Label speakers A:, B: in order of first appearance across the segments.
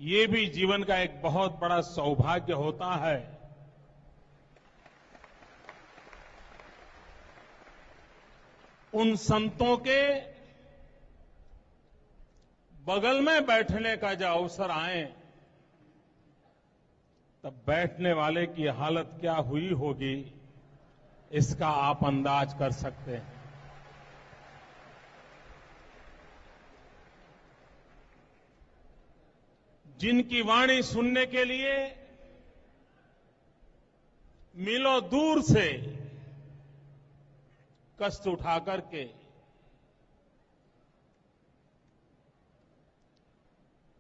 A: ये भी जीवन का एक बहुत बड़ा सौभाग्य होता है। उन संतों के बगल में बैठने का जब अवसर आए, तब बैठने वाले की हालत क्या हुई होगी, इसका आप अंदाज कर सकते हैं। जिनकी वाणी सुनने के लिए मीलों दूर से कष्ट उठा करके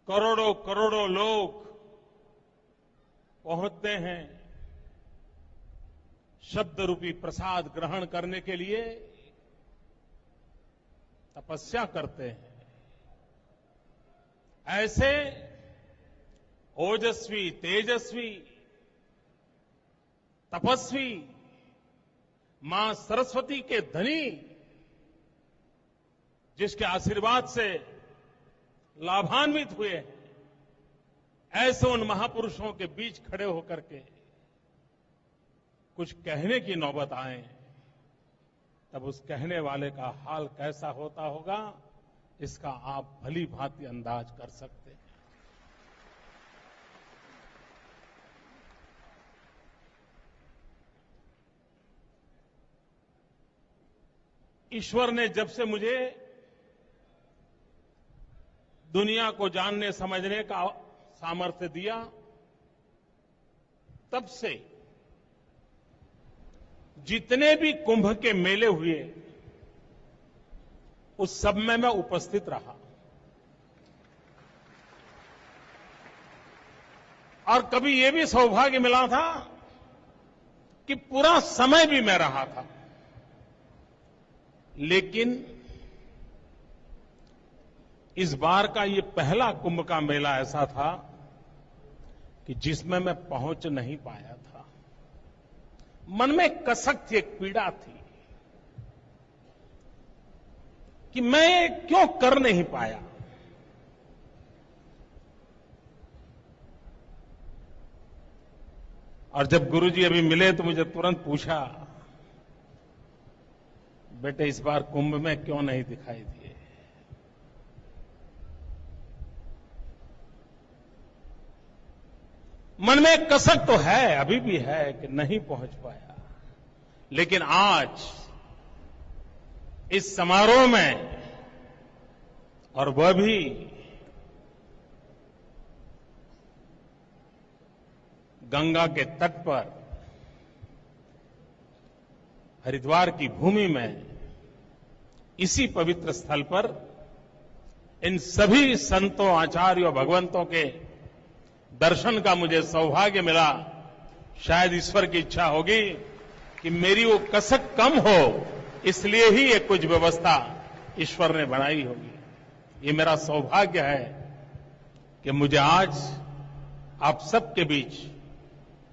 A: करोड़ों करोड़ों लोग पहुंचते हैं शब्द रूपी प्रसाद ग्रहण करने के लिए, तपस्या करते हैं। ऐसे ओजस्वी, तेजस्वी, तपस्वी, मां सरस्वती के धनी, जिसके आशीर्वाद से लाभान्वित हुए, ऐसे उन महापुरुषों के बीच खड़े होकर के कुछ कहने की नौबत आए, तब उस कहने वाले का हाल कैसा होता होगा, इसका आप भली भांति अंदाज कर सकते हैं। ईश्वर ने जब से मुझे दुनिया को जानने समझने का सामर्थ्य दिया, तब से जितने भी कुंभ के मेले हुए, उस सब में मैं उपस्थित रहा। और कभी यह भी सौभाग्य मिला था कि पूरा समय भी मैं रहा था। लेकिन इस बार का ये पहला कुंभ का मेला ऐसा था कि जिसमें मैं पहुंच नहीं पाया था। मन में कसक थी, एक पीड़ा थी कि मैं क्यों कर नहीं पाया। और जब गुरुजी अभी मिले तो मुझे तुरंत पूछा, बेटे इस बार कुंभ में क्यों नहीं दिखाई दिए? मन में कसक तो है, अभी भी है कि नहीं पहुंच पाया। लेकिन आज इस समारोह में, और वह भी गंगा के तट पर, हरिद्वार की भूमि में, इसी पवित्र स्थल पर इन सभी संतों, आचार्यों, भगवंतों के दर्शन का मुझे सौभाग्य मिला। शायद ईश्वर की इच्छा होगी कि मेरी वो कसक कम हो, इसलिए ही ये कुछ व्यवस्था ईश्वर ने बनाई होगी। ये मेरा सौभाग्य है कि मुझे आज आप सबके बीच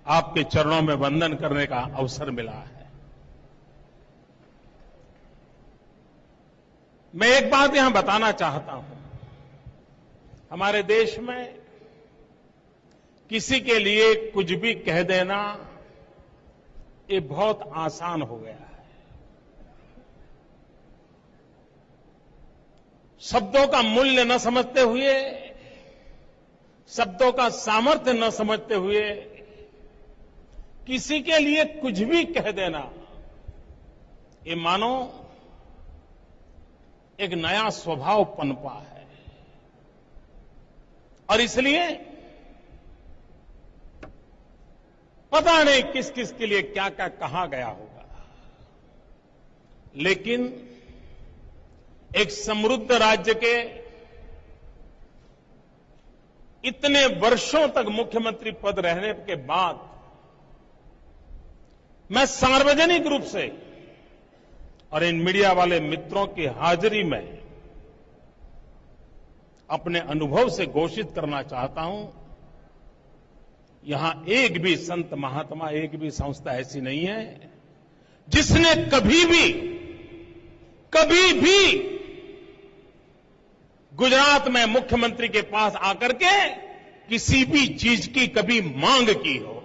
A: आपके चरणों में वंदन करने का अवसर मिला है। मैं एक बात यहां बताना चाहता हूं। हमारे देश में किसी के लिए कुछ भी कह देना ये बहुत आसान हो गया है। शब्दों का मूल्य न समझते हुए, शब्दों का सामर्थ्य न समझते हुए किसी के लिए कुछ भी कह देना, ये मानो एक नया स्वभाव पनपा है। और इसलिए पता नहीं किस किस के लिए क्या क्या कहा गया होगा। लेकिन एक समृद्ध राज्य के इतने वर्षों तक मुख्यमंत्री पद रहने के बाद मैं सार्वजनिक रूप से और इन मीडिया वाले मित्रों की हाजिरी में अपने अनुभव से घोषित करना चाहता हूं, यहां एक भी संत महात्मा, एक भी संस्था ऐसी नहीं है जिसने कभी भी गुजरात में मुख्यमंत्री के पास आकर के किसी भी चीज की कभी मांग की हो।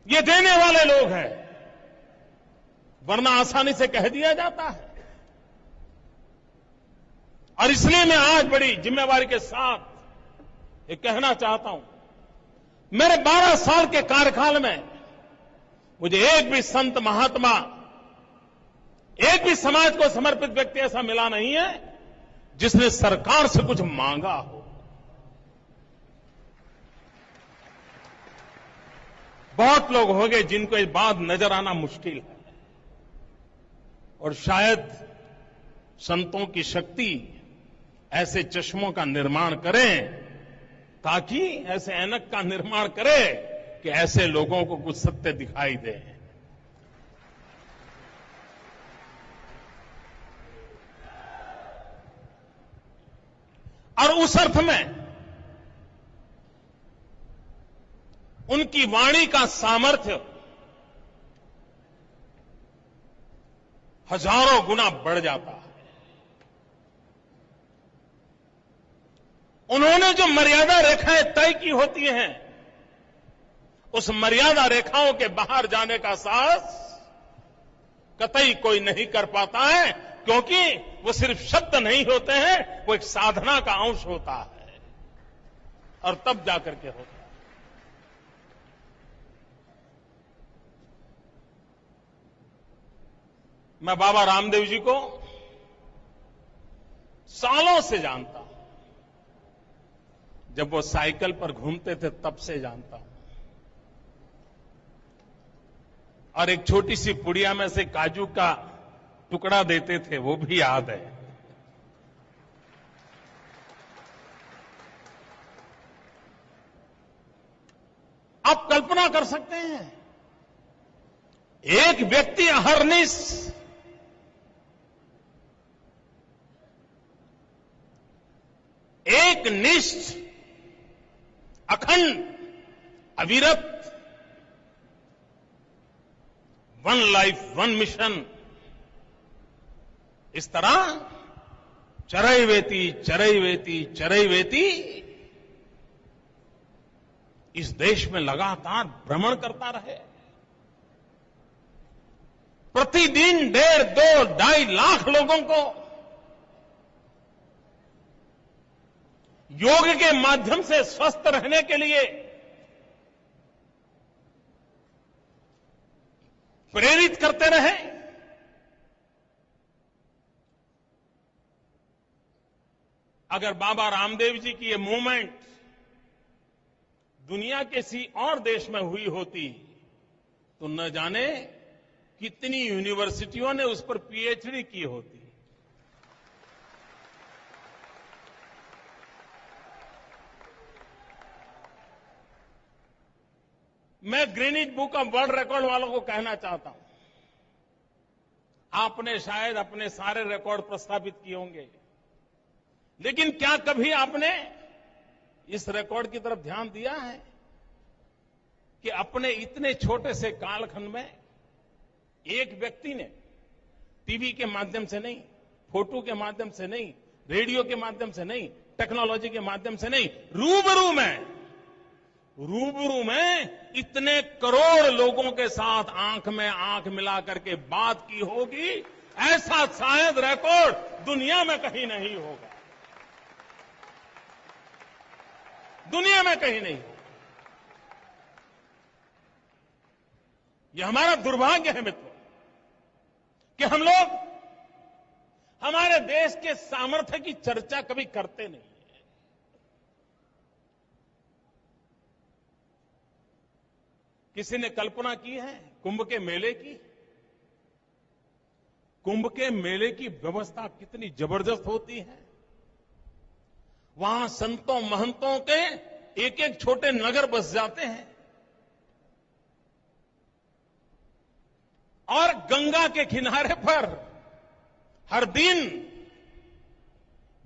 A: ये देने वाले लोग हैं, वरना आसानी से कह दिया जाता है। और इसलिए मैं आज बड़ी जिम्मेवारी के साथ ये कहना चाहता हूं, मेरे 12 साल के कार्यकाल में मुझे एक भी संत महात्मा, एक भी समाज को समर्पित व्यक्ति ऐसा मिला नहीं है जिसने सरकार से कुछ मांगा हो। बहुत लोग हो गए जिनको ये बात नजर आना मुश्किल है, और शायद संतों की शक्ति ऐसे चश्मों का निर्माण करें, ताकि ऐसे ऐनक का निर्माण करे कि ऐसे लोगों को कुछ सत्य दिखाई दे। और उस अर्थ में उनकी वाणी का सामर्थ्य हजारों गुना बढ़ जाता है। उन्होंने जो मर्यादा रेखाएं तय की होती हैं, उस मर्यादा रेखाओं के बाहर जाने का साहस कतई कोई नहीं कर पाता है, क्योंकि वो सिर्फ शब्द नहीं होते हैं, वो एक साधना का अंश होता है, और तब जाकर के होता है। मैं बाबा रामदेव जी को सालों से जानता हूं, जब वो साइकिल पर घूमते थे तब से जानता हूं, और एक छोटी सी पुड़िया में से काजू का टुकड़ा देते थे, वो भी याद है। आप कल्पना कर सकते हैं, एक व्यक्ति अहर्निश एक निष्ठ, अखंड, अविरत, वन लाइफ वन मिशन, इस तरह चरैवेति चरैवेति चरैवेति इस देश में लगातार भ्रमण करता रहे। प्रतिदिन 1.5, 2, 2.5 लाख लोगों को योग के माध्यम से स्वस्थ रहने के लिए प्रेरित करते रहे। अगर बाबा रामदेव जी की ये मूवमेंट दुनिया के किसी और देश में हुई होती तो न जाने कितनी यूनिवर्सिटियों ने उस पर पीएचडी की होती। मैं Greenwich book of world record वालों को कहना चाहता हूं, आपने शायद अपने सारे रिकॉर्ड प्रस्थापित किए होंगे, लेकिन क्या कभी आपने इस रिकॉर्ड की तरफ ध्यान दिया है कि अपने इतने छोटे से कालखंड में एक व्यक्ति ने टीवी के माध्यम से नहीं, फोटो के माध्यम से नहीं, रेडियो के माध्यम से नहीं, टेक्नोलॉजी के माध्यम से नहीं, रूबरू में इतने करोड़ लोगों के साथ आंख में आंख मिला करके बात की होगी, ऐसा शायद रिकॉर्ड दुनिया में कहीं नहीं होगा, दुनिया में कहीं नहीं होगा। यह हमारा दुर्भाग्य है मित्रों कि हम लोग हमारे देश के सामर्थ्य की चर्चा कभी करते नहीं। किसी ने कल्पना की है कुंभ के मेले की? कुंभ के मेले की व्यवस्था कितनी जबरदस्त होती है। वहां संतों महंतों के एक एक छोटे नगर बस जाते हैं, और गंगा के किनारे पर हर दिन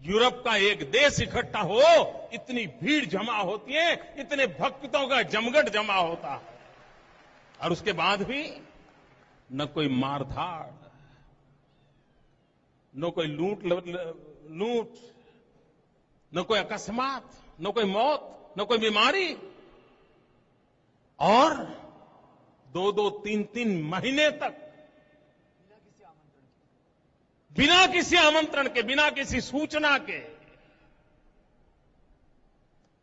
A: यूरोप का एक देश इकट्ठा हो, इतनी भीड़ जमा होती है, इतने भक्तों का जमघट जमा होता है, और उसके बाद भी न कोई मारधाड़, न कोई लूट, न कोई अकस्मात, न कोई मौत, न कोई बीमारी, और 2-2, 3-3 महीने तक बिना किसी आमंत्रण के, बिना किसी सूचना के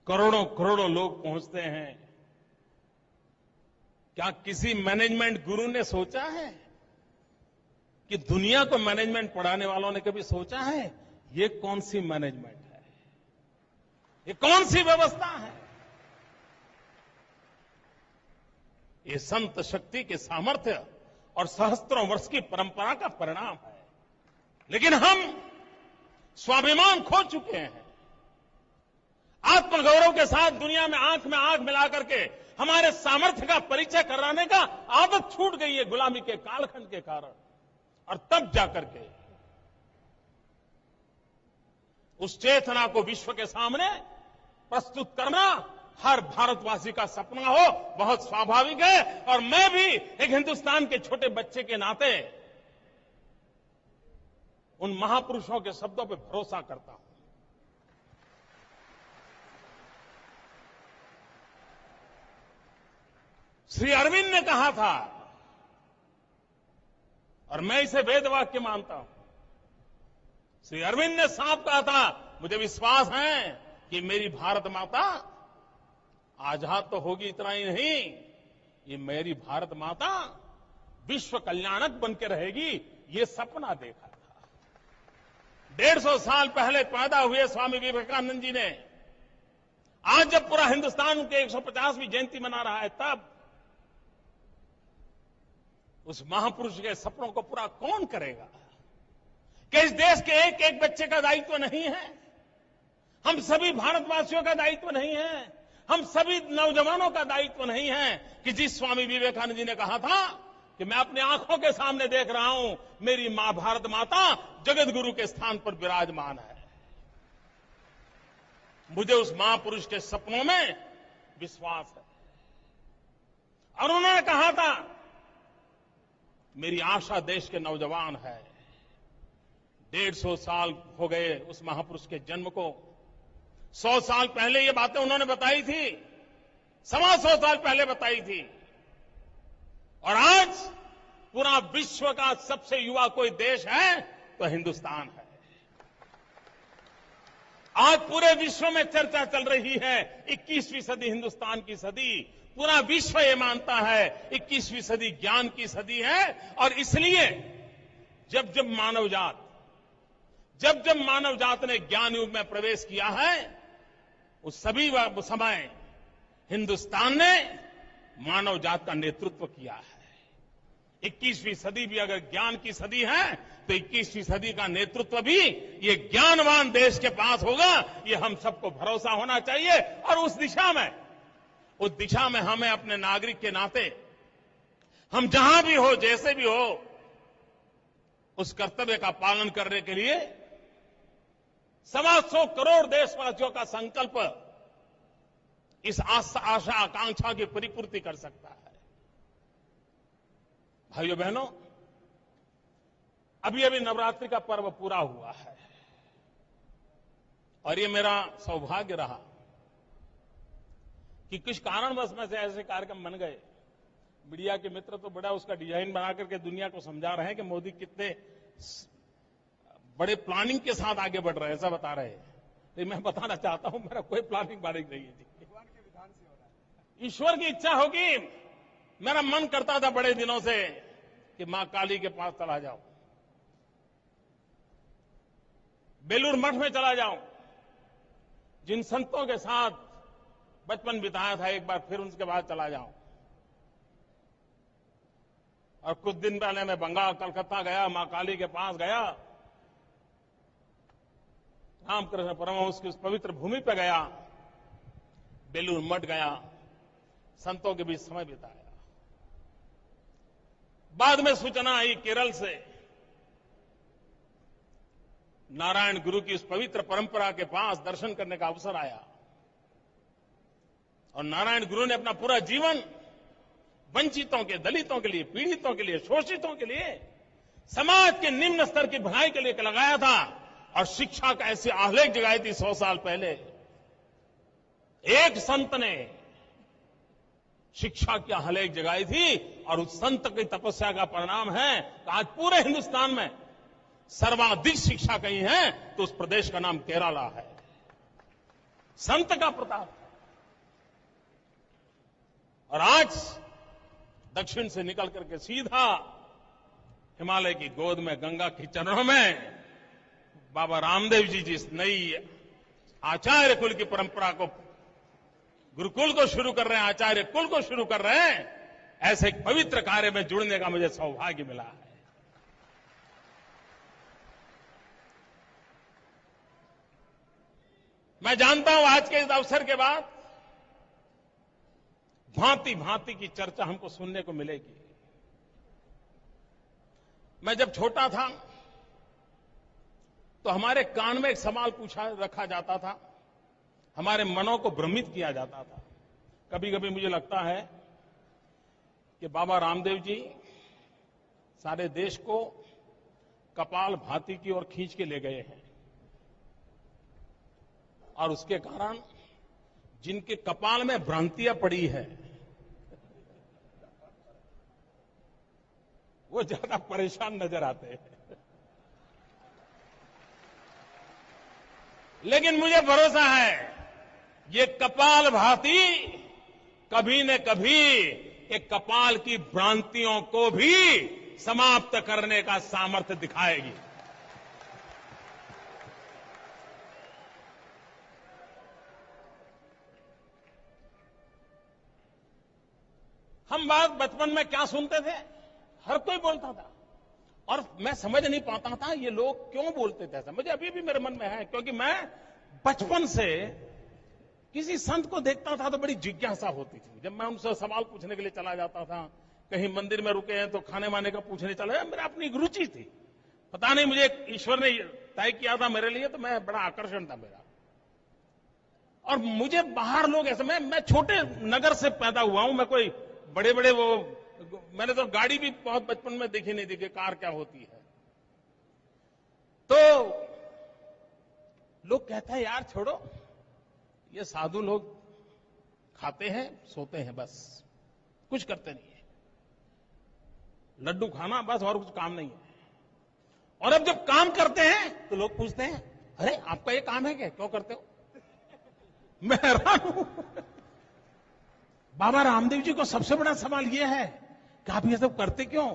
A: करोड़ों करोड़ों लोग पहुंचते हैं। क्या किसी मैनेजमेंट गुरु ने सोचा है कि दुनिया को मैनेजमेंट पढ़ाने वालों ने कभी सोचा है ये कौन सी मैनेजमेंट है, ये कौन सी व्यवस्था है? ये संत शक्ति के सामर्थ्य और सहस्त्रों वर्ष की परंपरा का परिणाम है। लेकिन हम स्वाभिमान खो चुके हैं। आत्मगौरव के साथ दुनिया में आंख मिलाकर के हमारे सामर्थ्य का परिचय कराने का आदत छूट गई है गुलामी के कालखंड के कारण। और तब जाकर के उस चेतना को विश्व के सामने प्रस्तुत करना हर भारतवासी का सपना हो, बहुत स्वाभाविक है। और मैं भी एक हिंदुस्तान के छोटे बच्चे के नाते उन महापुरुषों के शब्दों पर भरोसा करता हूं। श्री अरविंद ने कहा था, और मैं इसे वेद वाक्य मानता हूं, श्री अरविंद ने साफ कहा था, मुझे विश्वास है कि मेरी भारत माता आजाद तो होगी, इतना ही नहीं, ये मेरी भारत माता विश्व कल्याणक बन के रहेगी, ये सपना देखा था। 150 साल पहले पैदा हुए स्वामी विवेकानंद जी ने आज जब पूरा हिंदुस्तान के 150वीं जयंती मना रहा है, तब उस महापुरुष के सपनों को पूरा कौन करेगा? कि इस देश के एक एक बच्चे का दायित्व नहीं है? हम सभी भारतवासियों का दायित्व नहीं है? हम सभी नौजवानों का दायित्व नहीं है कि जिस स्वामी विवेकानंद जी ने कहा था कि मैं अपनी आंखों के सामने देख रहा हूं, मेरी मां भारत माता जगत गुरु के स्थान पर विराजमान है। मुझे उस महापुरुष के सपनों में विश्वास है। और उन्होंने कहा था, मेरी आशा देश के नौजवान है। 150 साल हो गए उस महापुरुष के जन्म को। 100 साल पहले ये बातें उन्होंने बताई थी, 125 साल पहले बताई थी। और आज पूरा विश्व का सबसे युवा कोई देश है तो हिंदुस्तान है। आज पूरे विश्व में चर्चा चल रही है 21वीं सदी हिंदुस्तान की सदी। पूरा विश्व ये मानता है 21वीं सदी ज्ञान की सदी है। और इसलिए जब जब मानव जात ने ज्ञान युग में प्रवेश किया है, उस सभी समय हिंदुस्तान ने मानव जात का नेतृत्व किया है। 21वीं सदी भी अगर ज्ञान की सदी है तो 21वीं सदी का नेतृत्व भी ये ज्ञानवान देश के पास होगा, ये हम सबको भरोसा होना चाहिए। और उस दिशा में हमें अपने नागरिक के नाते, हम जहां भी हो, जैसे भी हो, उस कर्तव्य का पालन करने के लिए 125 करोड़ देशवासियों का संकल्प इस आशा आकांक्षा की परिपूर्ति कर सकता है। भाइयों बहनों, अभी नवरात्रि का पर्व पूरा हुआ है और ये मेरा सौभाग्य रहा कि कुछ कारणवश में से ऐसे कार्यक्रम बन गए। मीडिया के मित्र तो बड़ा उसका डिजाइन बना करके दुनिया को समझा रहे हैं कि मोदी कितने बड़े प्लानिंग के साथ आगे बढ़ रहे हैं, ऐसा बता रहे हैं। लेकिन मैं बताना चाहता हूं, मेरा कोई प्लानिंग नहीं है। भगवान के विधान से हो रहा है। ईश्वर की इच्छा होगी। मेरा मन करता था बड़े दिनों से कि मां काली के पास चला जाऊं, बेलूर मठ में चला जाऊं, जिन संतों के साथ बचपन बिताया था, एक बार फिर उनके बाद चला जाऊं। और कुछ दिन पहले मैं बंगाल कलकत्ता गया, मां काली के पास गया, रामकृष्ण परमहंस की उस पवित्र भूमि पर गया, बेलूर मठ गया, संतों के बीच समय बिताया। बाद में सूचना आई केरल से, नारायण गुरु की उस पवित्र परंपरा के पास दर्शन करने का अवसर आया। और नारायण गुरु ने अपना पूरा जीवन वंचितों के, दलितों के लिए, पीड़ितों के लिए, शोषितों के लिए समाज के निम्न स्तर की भलाई के लिए लगाया था और शिक्षा का ऐसी आह्लेख जगाई थी 100 साल पहले। एक संत ने शिक्षा की आह्लेख जगाई थी और उस संत की तपस्या का परिणाम है कि आज पूरे हिंदुस्तान में सर्वाधिक शिक्षा कहीं है तो उस प्रदेश का नाम केरला है। संत का प्रताप। और आज दक्षिण से निकल करके सीधा हिमालय की गोद में गंगा के चरणों में बाबा रामदेव जी जिस नई आचार्य कुल की परंपरा को, गुरुकुल को शुरू कर रहे हैं, आचार्य कुल को शुरू कर रहे हैं, ऐसे एक पवित्र कार्य में जुड़ने का मुझे सौभाग्य मिला है। मैं जानता हूं आज के इस अवसर के बाद भांति भांति की चर्चा हमको सुनने को मिलेगी। मैं जब छोटा था तो हमारे कान में एक सवाल रखा जाता था, हमारे मनों को भ्रमित किया जाता था। कभी कभी मुझे लगता है कि बाबा रामदेव जी सारे देश को कपाल भाती की ओर खींच के ले गए हैं और उसके कारण जिनके कपाल में भ्रांतियां पड़ी है वो ज्यादा परेशान नजर आते हैं। लेकिन मुझे भरोसा है ये कपाल भाती कभी न कभी एक कपाल की भ्रांतियों को भी समाप्त करने का सामर्थ्य दिखाएगी। हम बात बचपन में क्या सुनते थे, हर कोई बोलता था और मैं समझ नहीं पाता था ये लोग क्यों बोलते थे ऐसा। मुझे अभी भी मेरे मन में है, क्योंकि मैं बचपन से किसी संत को देखता था तो बड़ी जिज्ञासा होती थी। जब मैं उनसे सवाल पूछने के लिए चला जाता था, कहीं मंदिर में रुके हैं तो खाने वाने का पूछने चला जाता, मेरा अपनी एक रुचि थी। पता नहीं मुझे ईश्वर ने तय किया था मेरे लिए, तो मैं बड़ा आकर्षण था मेरा। और मुझे बाहर लोग ऐसे, मैं छोटे नगर से पैदा हुआ हूं, मैं कोई बड़े बड़े मैंने तो गाड़ी भी बहुत बचपन में देखी नहीं, देखी कार क्या होती है। तो लोग कहते हैं यार छोड़ो, ये साधु लोग खाते हैं सोते हैं बस, कुछ करते नहीं है, लड्डू खाना बस और कुछ काम नहीं है। और अब जब काम करते हैं तो लोग पूछते हैं अरे आपका ये काम है क्या, क्यों करते हो? मैं हैरान हूं। बाबा रामदेव जी को सबसे बड़ा सवाल यह है कि आप ये सब करते क्यों?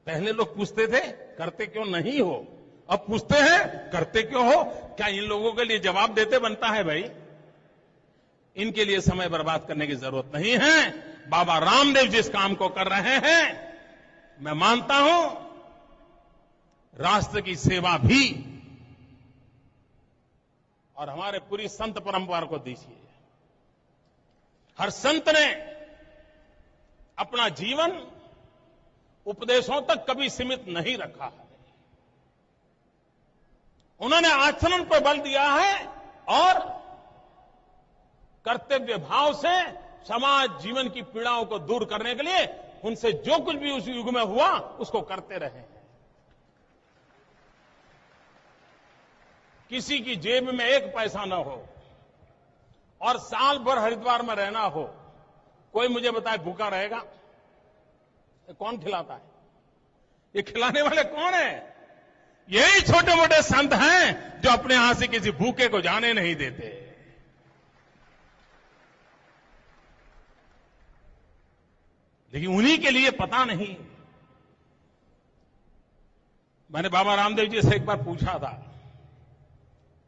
A: पहले लोग पूछते थे करते क्यों नहीं हो, अब पूछते हैं करते क्यों हो। क्या इन लोगों के लिए जवाब देते बनता है? भाई इनके लिए समय बर्बाद करने की जरूरत नहीं है। बाबा रामदेव जिस काम को कर रहे हैं, मैं मानता हूं राष्ट्र की सेवा भी, और हमारे पूरी संत परंपरा को दीजिए। हर संत ने अपना जीवन उपदेशों तक कभी सीमित नहीं रखा है। उन्होंने आचरण पर बल दिया है और कर्तव्य भाव से समाज जीवन की पीड़ाओं को दूर करने के लिए उनसे जो कुछ भी उस युग में हुआ उसको करते रहे हैं। किसी की जेब में एक पैसा न हो और साल भर हरिद्वार में रहना हो, कोई मुझे बताए भूखा रहेगा? कौन खिलाता है? ये खिलाने वाले कौन है? यही छोटे मोटे संत हैं जो अपने यहां से किसी भूखे को जाने नहीं देते। लेकिन उन्हीं के लिए पता नहीं। मैंने बाबा रामदेव जी से एक बार पूछा था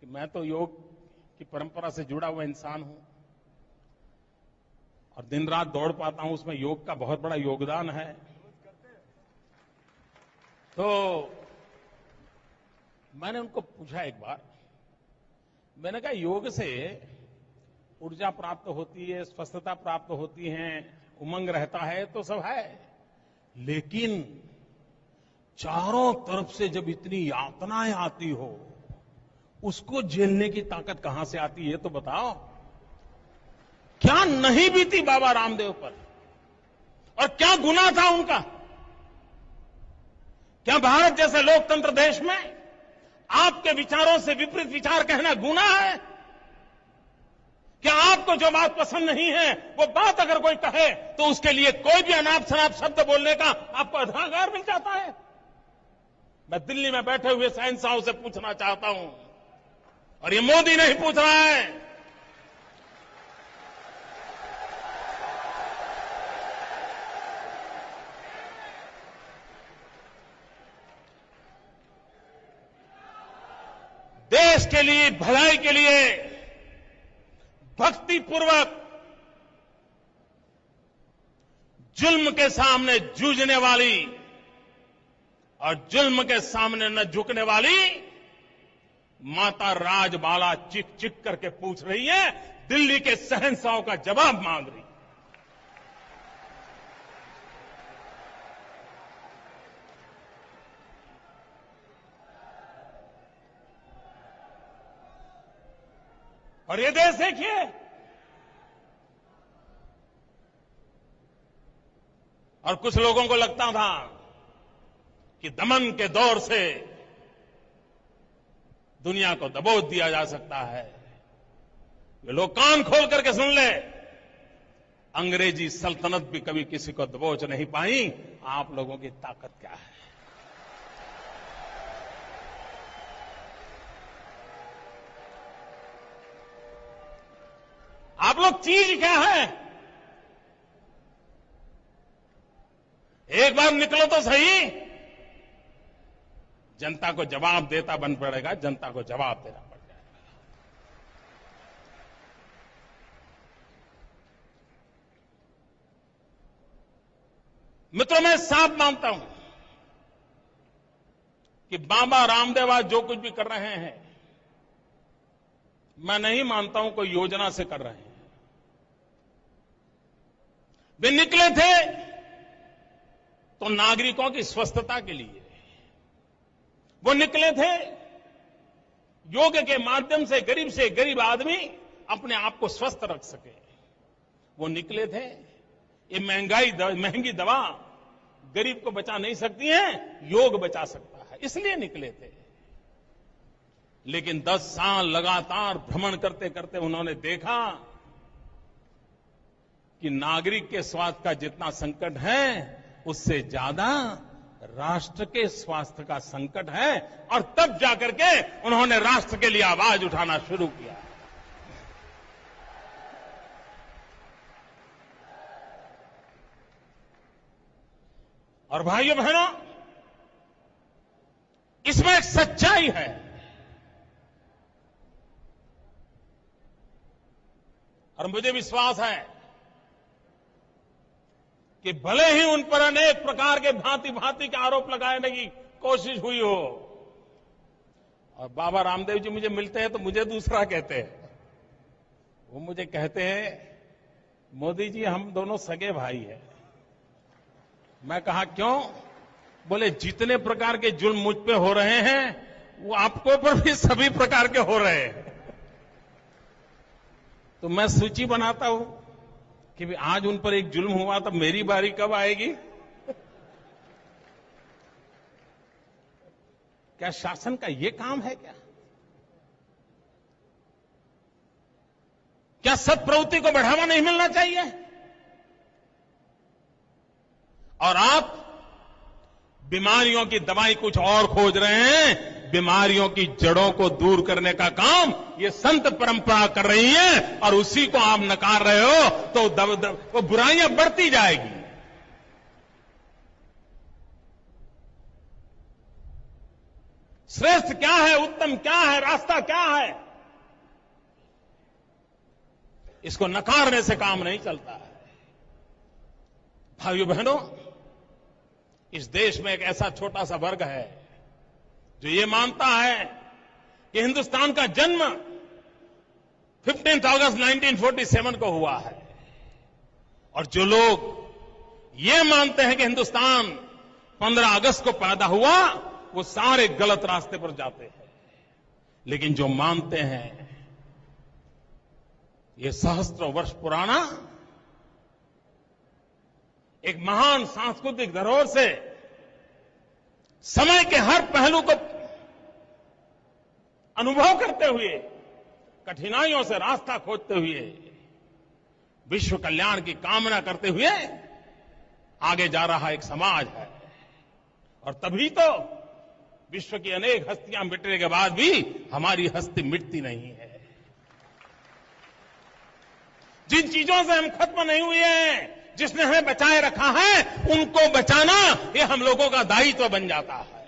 A: कि मैं तो योग की परंपरा से जुड़ा हुआ इंसान हूं और दिन रात दौड़ पाता हूं, उसमें योग का बहुत बड़ा योगदान है। तो मैंने उनको पूछा एक बार, मैंने कहा योग से ऊर्जा प्राप्त होती है, स्वस्थता प्राप्त होती है, उमंग रहता है तो सब है, लेकिन चारों तरफ से जब इतनी यातनाएं आती हो उसको झेलने की ताकत कहां से आती है? तो बताओ। क्या नहीं बीती बाबा रामदेव पर और क्या गुनाह था उनका? क्या भारत जैसे लोकतंत्र देश में आपके विचारों से विपरीत विचार कहना गुनाह है? क्या आपको जो बात पसंद नहीं है वो बात अगर कोई कहे तो उसके लिए कोई भी अनाप शनाप शब्द बोलने का आपको अधिकार मिल जाता है? मैं दिल्ली में बैठे हुए शहंशाहों से पूछना चाहता हूं, और ये मोदी नहीं पूछ रहा है, देश के लिए, भलाई के लिए भक्तिपूर्वक जुल्म के सामने जूझने वाली और जुल्म के सामने न झुकने वाली माता राजबाला चिक चिक करके पूछ रही है, दिल्ली के शहंशाहों का जवाब मांग रही है। और ये देश देखिए, और कुछ लोगों को लगता था कि दमन के दौर से दुनिया को दबोच दिया जा सकता है। ये लोग कान खोल करके सुन ले, अंग्रेजी सल्तनत भी कभी किसी को दबोच नहीं पाई। आप लोगों की ताकत क्या है? आप लोग चीज क्या है? एक बार निकलो तो सही, जनता को जवाब देता बन पड़ेगा, जनता को जवाब देना पड़ जाएगा। मित्रों, मैं साफ मानता हूं कि बाबा रामदेव आज जो कुछ भी कर रहे हैं, मैं नहीं मानता हूं कोई योजना से कर रहे हैं। वे निकले थे तो नागरिकों की स्वस्थता के लिए, वो निकले थे योग के माध्यम से गरीब आदमी अपने आप को स्वस्थ रख सके। वो निकले थे, ये महंगी दवा गरीब को बचा नहीं सकती है, योग बचा सकता है, इसलिए निकले थे। लेकिन 10 साल लगातार भ्रमण करते करते उन्होंने देखा कि नागरिक के स्वास्थ्य का जितना संकट है, उससे ज्यादा राष्ट्र के स्वास्थ्य का संकट है। और तब जाकर के उन्होंने राष्ट्र के लिए आवाज उठाना शुरू किया। और भाइयों बहनों, इसमें एक सच्चाई है। और मुझे विश्वास है कि भले ही उन पर अनेक प्रकार के भांति भांति के आरोप लगाने की कोशिश हुई हो, और बाबा रामदेव जी मुझे मिलते हैं तो मुझे दूसरा कहते हैं। वो मुझे कहते हैं, मोदी जी हम दोनों सगे भाई हैं। मैं कहा क्यों? बोले जितने प्रकार के जुल्म मुझ पे हो रहे हैं वो आपको पर भी सभी प्रकार के हो रहे हैं। तो मैं सूची बनाता हूं कि आज उन पर एक जुल्म हुआ तो मेरी बारी कब आएगी? क्या शासन का ये काम है क्या? क्या सत्प्रवृत्ति को बढ़ावा नहीं मिलना चाहिए? और आप बीमारियों की दवाई कुछ और खोज रहे हैं। बीमारियों की जड़ों को दूर करने का काम ये संत परंपरा कर रही है, और उसी को आप नकार रहे हो तो वो बुराइयां बढ़ती जाएगी। श्रेष्ठ क्या है, उत्तम क्या है, रास्ता क्या है, इसको नकारने से काम नहीं चलता है। भाइयों बहनों, इस देश में एक ऐसा छोटा सा वर्ग है जो ये मानता है कि हिंदुस्तान का जन्म 15 अगस्त 1947 को हुआ है, और जो लोग ये मानते हैं कि हिंदुस्तान 15 अगस्त को पैदा हुआ, वो सारे गलत रास्ते पर जाते हैं। लेकिन जो मानते हैं ये सहस्त्रों वर्ष पुराना एक महान सांस्कृतिक धरोहर से समय के हर पहलू को अनुभव करते हुए, कठिनाइयों से रास्ता खोजते हुए, विश्व कल्याण की कामना करते हुए आगे जा रहा एक समाज है। और तभी तो विश्व की अनेक हस्तियां मिटने के बाद भी हमारी हस्ती मिटती नहीं है। जिन चीजों से हम खत्म नहीं हुए हैं, जिसने हमें बचाए रखा है, उनको बचाना ये हम लोगों का दायित्व बन जाता है।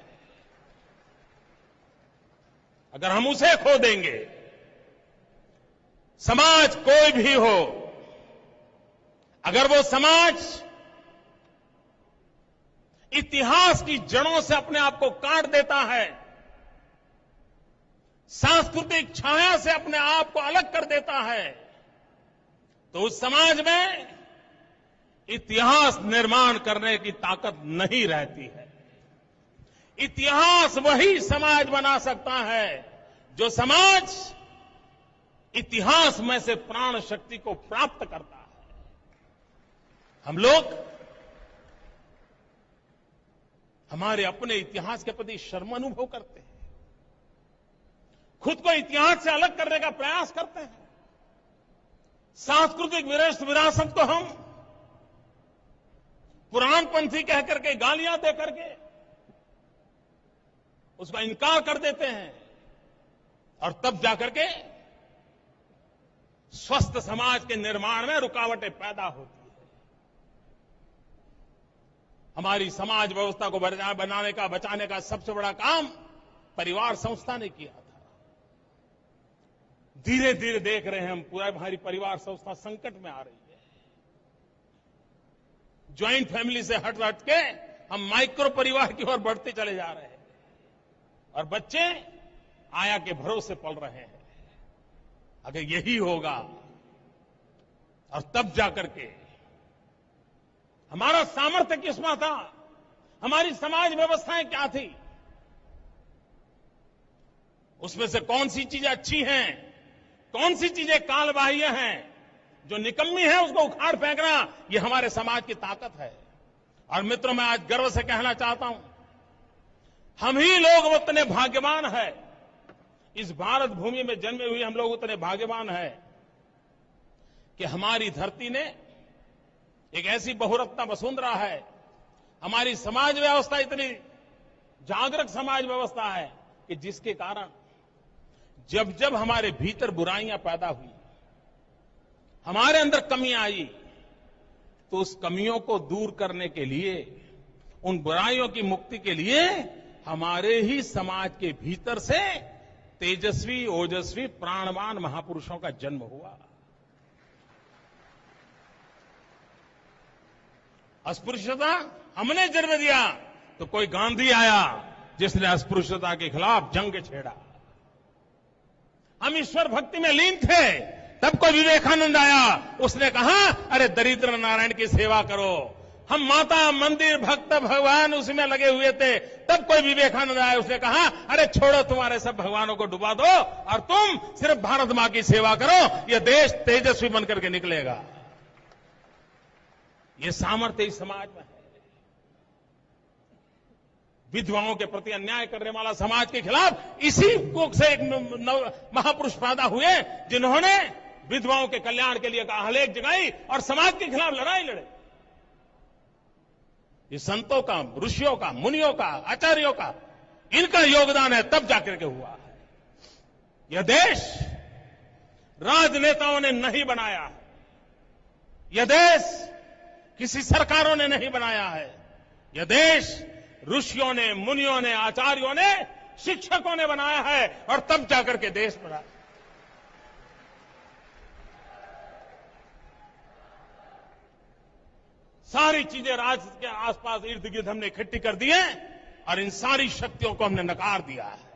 A: अगर हम उसे खो देंगे, समाज कोई भी हो, अगर वो समाज इतिहास की जड़ों से अपने आप को काट देता है, सांस्कृतिक छाया से अपने आप को अलग कर देता है, तो उस समाज में इतिहास निर्माण करने की ताकत नहीं रहती है। इतिहास वही समाज बना सकता है जो समाज इतिहास में से प्राण शक्ति को प्राप्त करता है। हम लोग हमारे अपने इतिहास के प्रति शर्म अनुभव करते हैं, खुद को इतिहास से अलग करने का प्रयास करते हैं। सांस्कृतिक विरासत को हम पुराणपंथी कह करके, गालियां दे करके उसका इनकार कर देते हैं, और तब जाकर के स्वस्थ समाज के निर्माण में रुकावटें पैदा होती है। हमारी समाज व्यवस्था को बनाने का, बचाने का सबसे बड़ा काम परिवार संस्था ने किया था। धीरे धीरे देख रहे हैं हम, पूरा हमारी परिवार संस्था संकट में आ रही है। ज्वाइंट फैमिली से हट के हम माइक्रो परिवार की ओर बढ़ते चले जा रहे हैं, और बच्चे आया के भरोसे पल रहे हैं। अगर यही होगा, और तब जाकर के हमारा सामर्थ्य किसमें था, हमारी समाज व्यवस्थाएं क्या थी, उसमें से कौन सी चीजें अच्छी हैं, कौन सी चीजें कालबाह्य हैं, जो निकम्मी है उसको उखाड़ फेंकना, ये हमारे समाज की ताकत है। और मित्रों, मैं आज गर्व से कहना चाहता हूं, हम ही लोग उतने भाग्यवान हैं, इस भारत भूमि में जन्मे हुए हम लोग उतने भाग्यवान हैं कि हमारी धरती ने एक ऐसी बहुरत्ना वसुंधरा है, हमारी समाज व्यवस्था इतनी जागरूक समाज व्यवस्था है कि जिसके कारण जब जब हमारे भीतर बुराइयां पैदा हुई, हमारे अंदर कमियां आई, तो उस कमियों को दूर करने के लिए, उन बुराइयों की मुक्ति के लिए हमारे ही समाज के भीतर से तेजस्वी, ओजस्वी, प्राणवान महापुरुषों का जन्म हुआ। अस्पृश्यता हमने जन्म दिया, तो कोई गांधी आया जिसने अस्पृश्यता के खिलाफ जंग छेड़ा। हम ईश्वर भक्ति में लीन थे, तब कोई विवेकानंद आया, उसने कहा अरे दरिद्र नारायण की सेवा करो। हम माता, मंदिर, भक्त, भगवान उसमें लगे हुए थे, तब कोई विवेकानंद आया, उसने कहा अरे छोड़ो तुम्हारे सब भगवानों को डुबा दो और तुम सिर्फ भारत मां की सेवा करो, यह देश तेजस्वी बनकर के निकलेगा। ये सामर्थ्य इस समाज में है। विधवाओं के प्रति अन्याय करने वाला समाज के खिलाफ इसी कोख से एक महापुरुष पैदा हुए, जिन्होंने विधवाओं के कल्याण के लिए आलेख जगाई और समाज के खिलाफ लड़ाई लड़े। ये संतों का, ऋषियों का, मुनियों का, आचार्यों का, इनका योगदान है, तब जाकर के हुआ है। यह देश राजनेताओं ने नहीं बनाया है, यह देश किसी सरकारों ने नहीं बनाया है, यह देश ऋषियों ने, मुनियों ने, आचार्यों ने, शिक्षकों ने बनाया है, और तब जाकर के देश बना। सारी चीजें राज के आसपास इर्द गिर्द हमने इकट्ठी कर दी है, और इन सारी शक्तियों को हमने नकार दिया है।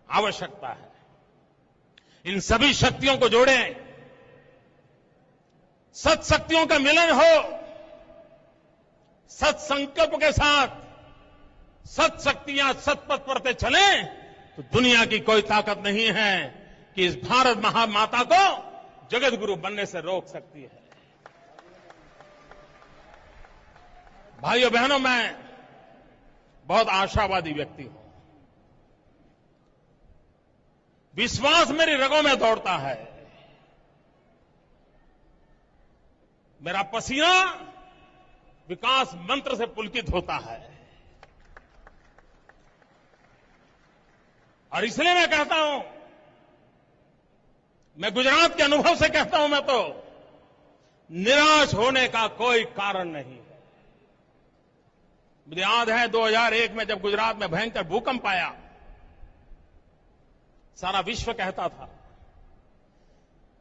A: आवश्यकता है इन सभी शक्तियों को जोड़ें, सत्शक्तियों का मिलन हो, सत्संकल्प के साथ सत्शक्तियां सतपथ पर चलें, तो दुनिया की कोई ताकत नहीं है कि इस भारत महामाता को जगत गुरु बनने से रोक सकती है। भाइयों बहनों, मैं बहुत आशावादी व्यक्ति हूं। विश्वास मेरी रगों में दौड़ता है। मेरा पसीना विकास मंत्र से पुलकित होता है। और इसलिए मैं कहता हूं, मैं गुजरात के अनुभव से कहता हूं, मैं तो निराश होने का कोई कारण नहीं है। मुझे याद है 2001 में जब गुजरात में भयंकर भूकंप आया, सारा विश्व कहता था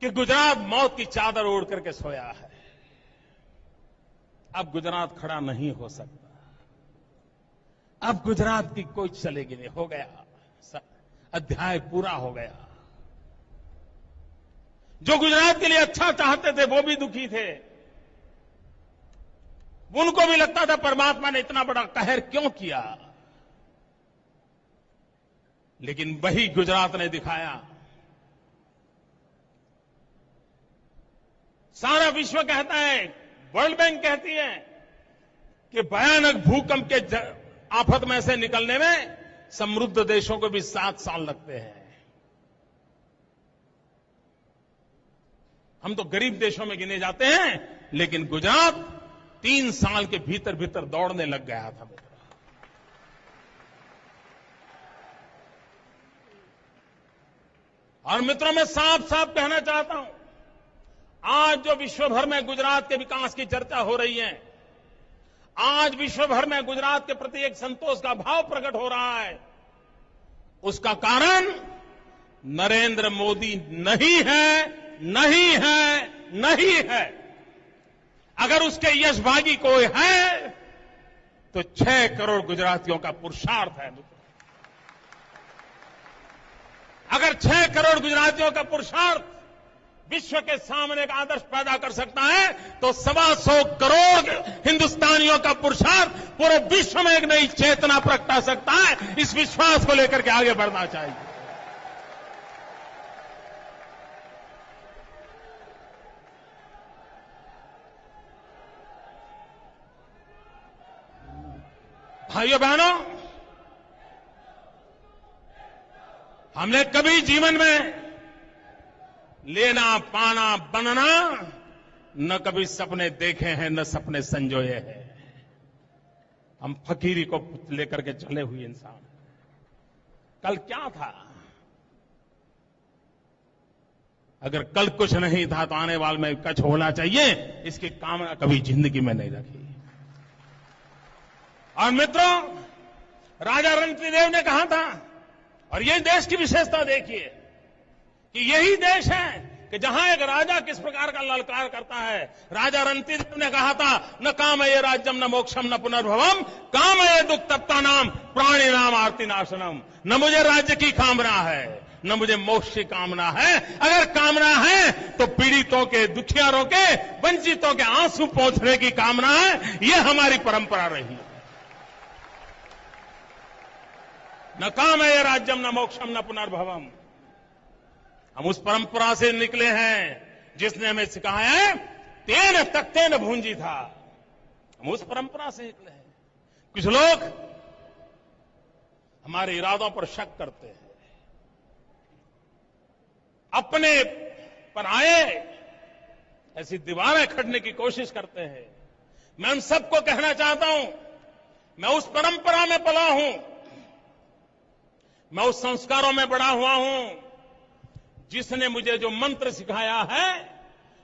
A: कि गुजरात मौत की चादर ओढ़ करके सोया है। अब गुजरात खड़ा नहीं हो सकता। अब गुजरात की कोई चलेगी नहीं। हो गया, अध्याय पूरा हो गया। जो गुजरात के लिए अच्छा चाहते थे वो भी दुखी थे। उनको भी लगता था परमात्मा ने इतना बड़ा कहर क्यों किया। लेकिन वही गुजरात ने दिखाया। सारा विश्व कहता है, वर्ल्ड बैंक कहती है कि भयानक भूकंप के आफत में से निकलने में समृद्ध देशों को भी 7 साल लगते हैं। हम तो गरीब देशों में गिने जाते हैं, लेकिन गुजरात 3 साल के भीतर भीतर दौड़ने लग गया था। और मित्रों, मैं साफ साफ कहना चाहता हूं, आज जो विश्व भर में गुजरात के विकास की चर्चा हो रही है, आज विश्व भर में गुजरात के प्रति एक संतोष का भाव प्रकट हो रहा है, उसका कारण नरेंद्र मोदी नहीं है, नहीं है, नहीं है। अगर उसके यशभागी कोई है तो 6 करोड़ गुजरातियों का पुरुषार्थ है। अगर 6 करोड़ गुजरातियों का पुरुषार्थ विश्व के सामने एक आदर्श पैदा कर सकता है, तो 125 करोड़ हिंदुस्तानियों का पुरुषार्थ पूरे विश्व में एक नई चेतना प्रगटा सकता है। इस विश्वास को लेकर के आगे बढ़ना चाहिए। भाइयों बहनों, हमने कभी जीवन में लेना पाना बनना न कभी सपने देखे हैं, न सपने संजोए हैं। हम फकीरी को लेकर के चले हुए इंसान। कल क्या था? अगर कल कुछ नहीं था तो आने वाले में कुछ होना चाहिए, इसकी कामना कभी जिंदगी में नहीं रखी। और मित्रों, राजा रणतीदेव ने कहा था, और ये देश की विशेषता देखिए कि यही देश है कि जहां एक राजा किस प्रकार का ललकार करता है। राजा रणतीदेव ने कहा था, न कामये राज्यम न मोक्षम न पुनर्भवम, कामये दुख तप्ता नाम प्राणी नाम आरती नाशनम। न मुझे राज्य की कामना है, न मुझे मोक्ष की कामना है। अगर कामना है तो पीड़ितों के, दुखियारों के, वंचितों के आंसू पोंछने की कामना है। यह हमारी परंपरा रही है। न कामये राज्यम न मोक्षम न पुनर्भवम। हम उस परंपरा से निकले हैं जिसने हमें सिखाया है, तेन तख्तेन भूंजी था। हम उस परंपरा से निकले हैं। कुछ लोग हमारे इरादों पर शक करते हैं, अपने पर आए ऐसी दीवारें खड़ने की कोशिश करते हैं। मैं उन सबको कहना चाहता हूं, मैं उस परंपरा में पला हूं, मैं उस संस्कारों में बड़ा हुआ हूं। जिसने मुझे जो मंत्र सिखाया है,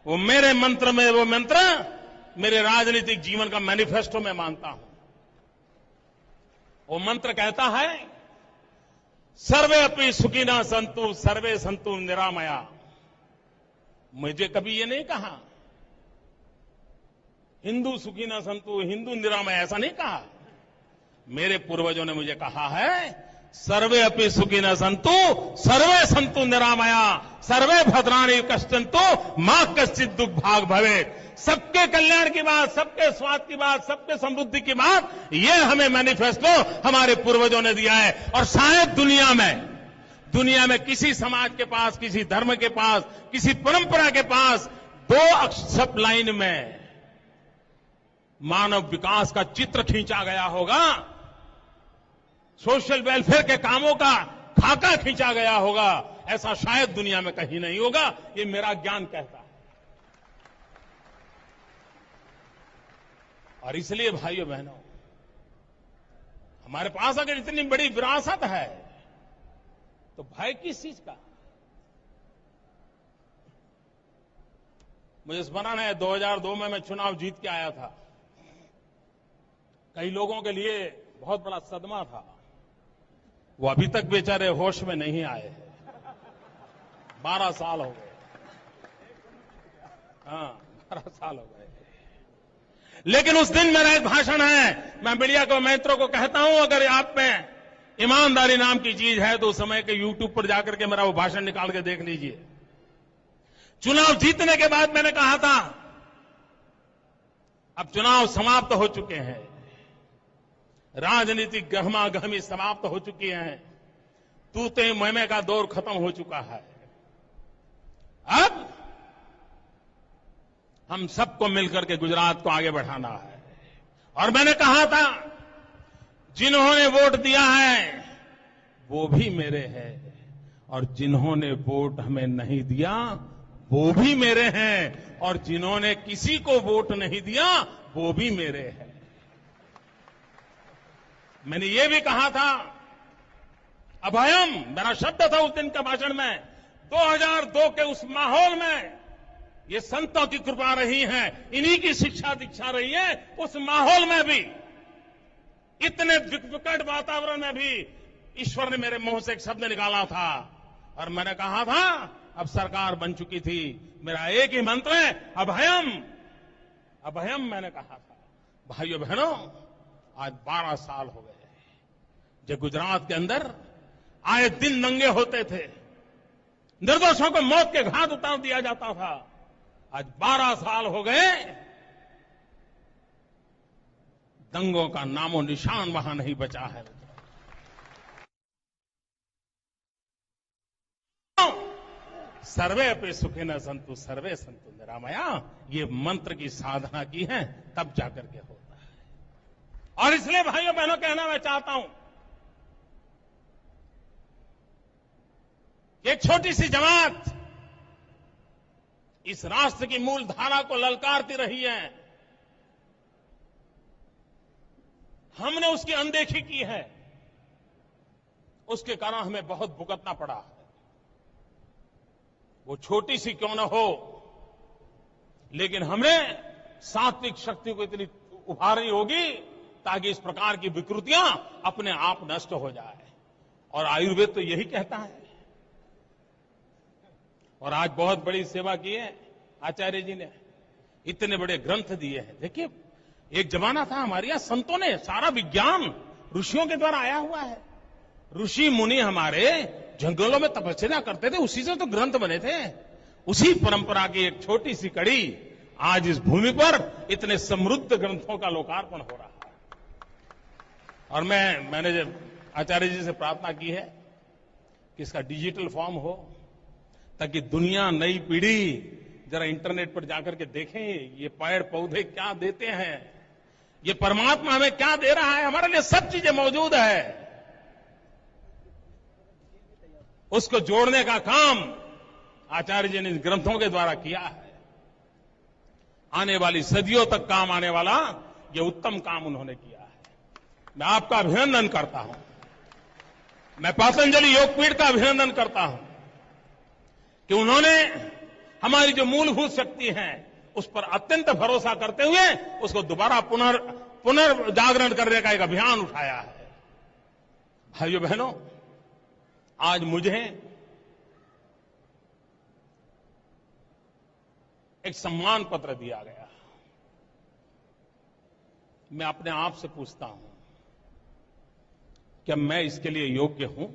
A: वो मेरे मंत्र में, वो मंत्र मेरे राजनीतिक जीवन का मैनिफेस्टो में मानता हूं। वो मंत्र कहता है, सर्वे अपि सुखिनः सन्तु सर्वे सन्तु निरामया। मुझे कभी ये नहीं कहा हिंदू सुखिनः सन्तु, हिंदू निरामया, ऐसा नहीं कहा। मेरे पूर्वजों ने मुझे कहा है, सर्वे अपि सुखिनः सन्तु सर्वे सन्तु निरामया, सर्वे भद्राणि पश्यन्तु मा कश्चित् दुख भाग भवेत्। सबके कल्याण की बात, सबके स्वाद की बात, सबके समृद्धि की बात, ये हमें मैनिफेस्टो हमारे पूर्वजों ने दिया है। और शायद दुनिया में किसी समाज के पास, किसी धर्म के पास, किसी परंपरा के पास 2 अक्षर लाइन में मानव विकास का चित्र खींचा गया होगा सोशल वेलफेयर के कामों का खाका खींचा गया होगा, ऐसा शायद दुनिया में कहीं नहीं होगा। ये मेरा ज्ञान कहता है। और इसलिए भाइयों बहनों, हमारे पास अगर इतनी बड़ी विरासत है तो भय किस चीज का? मुझे स्मरण है 2002 में मैं चुनाव जीत के आया था। कई लोगों के लिए बहुत बड़ा सदमा था। वो अभी तक बेचारे होश में नहीं आए हैं। 12 साल हो गए। हाँ, 12 साल हो गए। लेकिन उस दिन मेरा एक भाषण है, मैं मीडिया को, मित्रों को कहता हूं, अगर आप में ईमानदारी नाम की चीज है तो उस समय के यूट्यूब पर जाकर के मेरा वो भाषण निकाल के देख लीजिए। चुनाव जीतने के बाद मैंने कहा था, अब चुनाव समाप्त हो चुके हैं, राजनीतिक गहमा गहमी समाप्त हो चुकी है, तूते मैमे का दौर खत्म हो चुका है। अब हम सबको मिलकर के गुजरात को आगे बढ़ाना है। और मैंने कहा था, जिन्होंने वोट दिया है वो भी मेरे हैं, और जिन्होंने वोट हमें नहीं दिया वो भी मेरे हैं, और जिन्होंने किसी को वोट नहीं दिया वो भी मेरे हैं। मैंने ये भी कहा था, अभयम मेरा शब्द था उस दिन के भाषण में। 2002 के उस माहौल में ये संतों की कृपा रही है, इन्हीं की शिक्षा दीक्षा रही है। उस माहौल में भी, इतने विकट वातावरण में भी ईश्वर ने मेरे मुंह से एक शब्द निकाला था, और मैंने कहा था, अब सरकार बन चुकी थी, मेरा एक ही मंत्र है, अभयम। अभयम मैंने कहा था। भाइयों बहनों, आज 12 साल हो गए जो गुजरात के अंदर आए दिन दंगे होते थे, निर्दोषों को मौत के घाट उतार दिया जाता था। आज 12 साल हो गए, दंगों का नामो निशान वहां नहीं बचा है। सर्वे पे सुखे न संतु सर्वे संतु निरामया, ये मंत्र की साधना की है, तब जाकर के होता है। और इसलिए भाइयों बहनों, कहना मैं चाहता हूं, एक छोटी सी जमात इस राष्ट्र की मूल धारा को ललकारती रही है, हमने उसकी अनदेखी की है, उसके कारण हमें बहुत भुगतना पड़ा है। वो छोटी सी क्यों न हो, लेकिन हमें सात्विक शक्ति को इतनी उभारनी होगी ताकि इस प्रकार की विकृतियां अपने आप नष्ट हो जाए। और आयुर्वेद तो यही कहता है। और आज बहुत बड़ी सेवा की है आचार्य जी ने, इतने बड़े ग्रंथ दिए हैं। देखिए, एक जमाना था हमारे यहां संतों ने सारा विज्ञान ऋषियों के द्वारा आया हुआ है। ऋषि मुनि हमारे जंगलों में तपस्या करते थे, उसी से तो ग्रंथ बने थे। उसी परंपरा की एक छोटी सी कड़ी आज इस भूमि पर इतने समृद्ध ग्रंथों का लोकार्पण हो रहा है। और मैंने आचार्य जी से प्रार्थना की है कि इसका डिजिटल फॉर्म हो, ताकि दुनिया, नई पीढ़ी जरा इंटरनेट पर जाकर के देखें ये पेड़ पौधे क्या देते हैं, ये परमात्मा हमें क्या दे रहा है। हमारे लिए सब चीजें मौजूद है, उसको जोड़ने का काम आचार्य जी ने इन ग्रंथों के द्वारा किया है। आने वाली सदियों तक काम आने वाला ये उत्तम काम उन्होंने किया है। मैं आपका अभिनंदन करता हूं। मैं पतंजलि योगपीठ का अभिनंदन करता हूं कि उन्होंने हमारी जो मूलभूत शक्ति है उस पर अत्यंत भरोसा करते हुए उसको दोबारा पुनर्जागरण करने का एक अभियान उठाया है। भाइयों बहनों, आज मुझे एक सम्मान पत्र दिया गया। मैं अपने आप से पूछता हूं, क्या मैं इसके लिए योग्य हूं?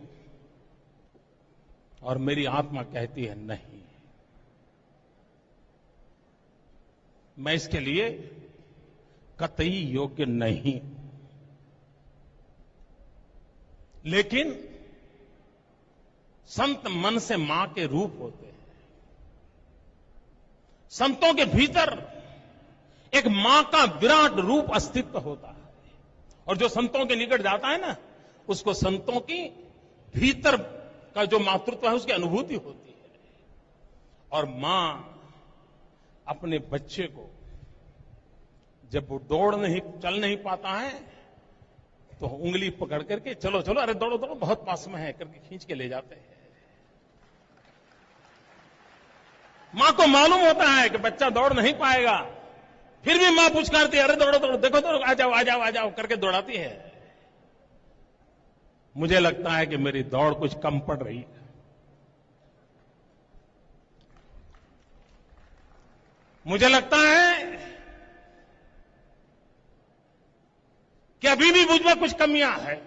A: और मेरी आत्मा कहती है नहीं, मैं इसके लिए कतई योग्य नहीं। लेकिन संत मन से मां के रूप होते हैं। संतों के भीतर एक मां का विराट रूप अस्तित्व होता है, और जो संतों के निकट जाता है ना, उसको संतों की भीतर का जो मातृत्व है उसकी अनुभूति होती है। और मां अपने बच्चे को जब वो चल नहीं पाता है तो उंगली पकड़ करके चलो चलो, अरे दौड़ो दौड़ो, बहुत पास में है करके खींच के ले जाते हैं। मां को मालूम होता है कि बच्चा दौड़ नहीं पाएगा, फिर भी मां पुचकारती है, अरे दौड़ो दौड़ो, देखो दौड़ो, आ जाओ आ जाओ आ जाओ करके दौड़ाती है। मुझे लगता है कि मेरी दौड़ कुछ कम पड़ रही है। मुझे लगता है कि अभी भी मुझ में कुछ कमियां हैं।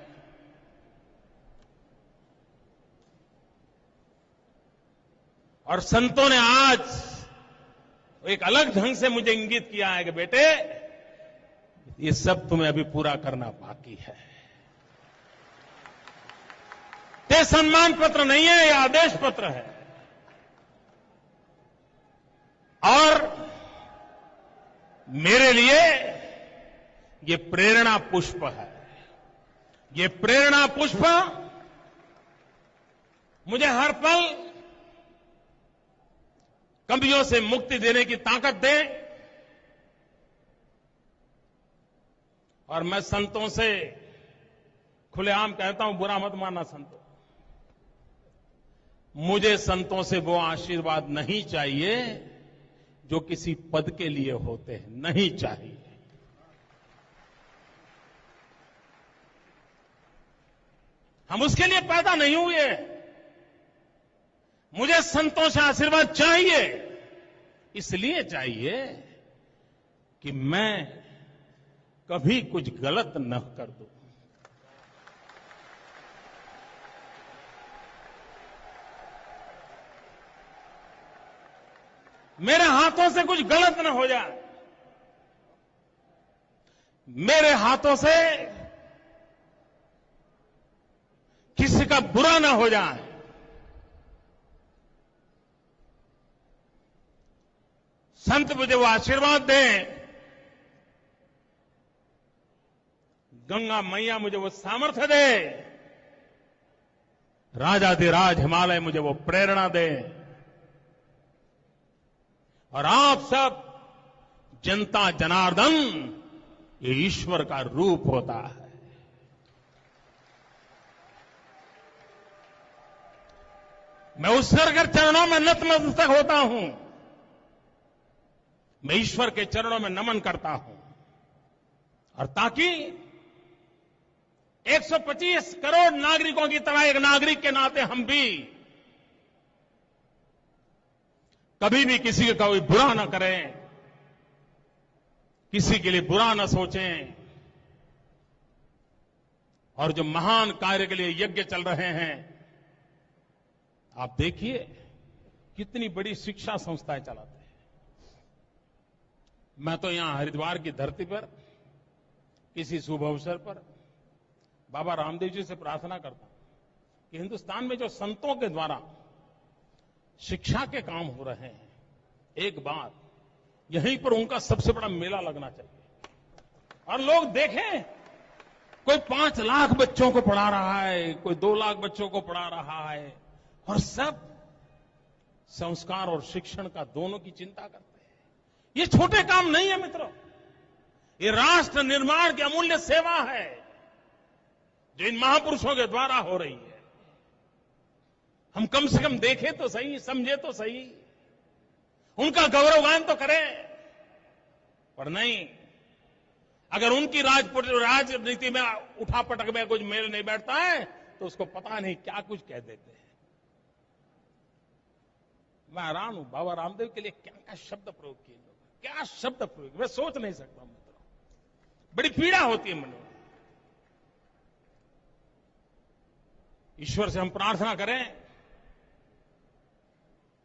A: और संतों ने आज एक अलग ढंग से मुझे इंगित किया है कि बेटे, ये सब तुम्हें अभी पूरा करना बाकी है। ये सम्मान पत्र नहीं है, यह आदेश पत्र है। और मेरे लिए ये प्रेरणा पुष्प है। ये प्रेरणा पुष्प मुझे हर पल कमियों से मुक्ति देने की ताकत दे। और मैं संतों से खुलेआम कहता हूं, बुरा मत मानना संतों, मुझे संतों से वो आशीर्वाद नहीं चाहिए जो किसी पद के लिए होते हैं, नहीं चाहिए। हम उसके लिए पैदा नहीं हुए। मुझे संतों से आशीर्वाद चाहिए, इसलिए चाहिए कि मैं कभी कुछ गलत न कर दूं। मेरे हाथों से कुछ गलत न हो जाए, मेरे हाथों से किसी का बुरा न हो जाए। संत मुझे वो आशीर्वाद दें, गंगा मैया मुझे वो सामर्थ्य दे, राजाधिराज हिमालय मुझे वो प्रेरणा दे, और आप सब जनता जनार्दन ये ईश्वर का रूप होता है। मैं उस सरगर चरणों में नतमस्तक होता हूं, मैं ईश्वर के चरणों में नमन करता हूं। और ताकि 125 करोड़ नागरिकों की तरह एक नागरिक के नाते हम भी कभी भी किसी का कोई बुरा न करें, किसी के लिए बुरा न सोचें। और जो महान कार्य के लिए यज्ञ चल रहे हैं, आप देखिए कितनी बड़ी शिक्षा संस्थाएं चलाते हैं। मैं तो यहां हरिद्वार की धरती पर किसी शुभ अवसर पर बाबा रामदेव जी से प्रार्थना करता हूं कि हिंदुस्तान में जो संतों के द्वारा शिक्षा के काम हो रहे हैं, एक बार यहीं पर उनका सबसे बड़ा मेला लगना चाहिए। और लोग देखें, कोई 5 लाख बच्चों को पढ़ा रहा है, कोई 2 लाख बच्चों को पढ़ा रहा है, और सब संस्कार और शिक्षण का दोनों की चिंता करते हैं। ये छोटे काम नहीं है मित्रों, ये राष्ट्र निर्माण की अमूल्य सेवा है जो इन महापुरुषों के द्वारा हो रही है। हम कम से कम देखें तो सही, समझे तो सही, उनका गौरवगान तो करें। पर नहीं, अगर उनकी राजनीति में उठापटक में कुछ मेल नहीं बैठता है तो उसको पता नहीं क्या कुछ कह देते हैं। मैं हैरान हूं, बाबा रामदेव के लिए क्या क्या शब्द प्रयोग किए लोग, क्या शब्द प्रयोग, मैं सोच नहीं सकता हूं मित्रों, बड़ी पीड़ा होती है मन में। ईश्वर से हम प्रार्थना करें,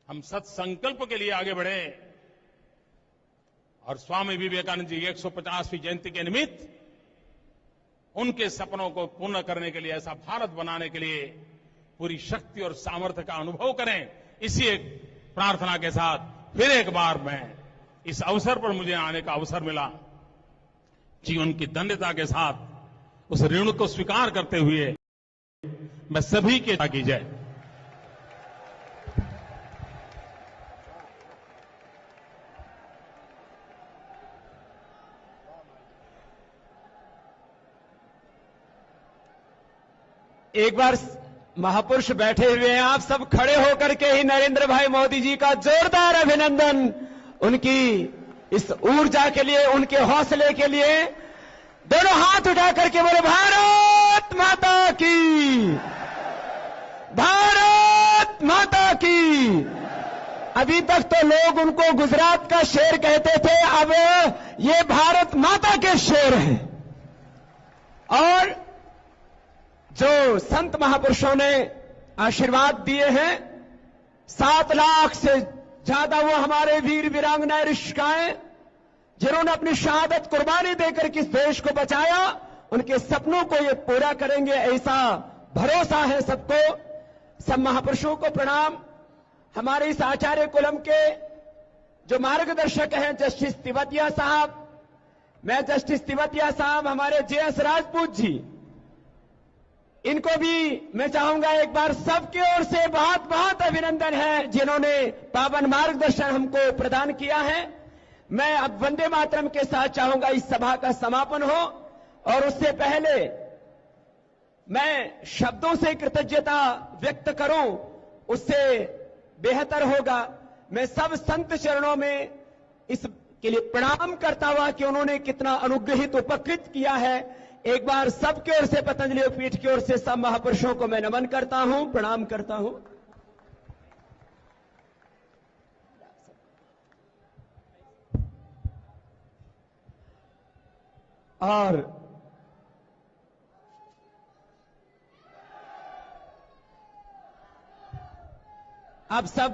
A: हम सत्संकल्प के लिए आगे बढ़े और स्वामी विवेकानंद जी 150वीं जयंती के निमित्त उनके सपनों को पूर्ण करने के लिए, ऐसा भारत बनाने के लिए पूरी शक्ति और सामर्थ्य का अनुभव करें। इसी एक प्रार्थना के साथ फिर एक बार मैं इस अवसर पर मुझे आने का अवसर मिला, जीवन की धन्यता के साथ उस ऋण को स्वीकार करते हुए मैं सभी के की जय।
B: एक बार महापुरुष बैठे हुए हैं, आप सब खड़े होकर के ही नरेंद्र भाई मोदी जी का जोरदार अभिनंदन, उनकी इस ऊर्जा के लिए, उनके हौसले के लिए दोनों हाथ उठा करके बोले भारत माता की, भारत माता की। अभी तक तो लोग उनको गुजरात का शेर कहते थे, अब ये भारत माता के शेर हैं। और जो संत महापुरुषों ने आशीर्वाद दिए हैं, 7 लाख से ज्यादा वो हमारे वीर वीरांगनाएं ऋषिकाएं जिन्होंने अपनी शहादत कुर्बानी देकर किस देश को बचाया, उनके सपनों को ये पूरा करेंगे, ऐसा भरोसा है सबको। सब महापुरुषों को प्रणाम। हमारे इस आचार्य कुलम के जो मार्गदर्शक हैं जस्टिस तिवतिया साहब, मैं जस्टिस तिवतिया साहब, हमारे जेएस राजपूत जी, इनको भी मैं चाहूंगा एक बार सबकी ओर से बहुत बहुत अभिनंदन है जिन्होंने पावन मार्गदर्शन हमको प्रदान किया है। मैं अब वंदे मातरम के साथ चाहूंगा इस सभा का समापन हो, और उससे पहले मैं शब्दों से कृतज्ञता व्यक्त करूं, उससे बेहतर होगा। मैं सब संत चरणों में इसके लिए प्रणाम करता हुआ कि उन्होंने कितना अनुग्रहित उपकृत किया है। एक बार सबकी ओर से, पतंजलि पीठ की ओर से सब महापुरुषों को मैं नमन करता हूं, प्रणाम करता हूं। और अब सब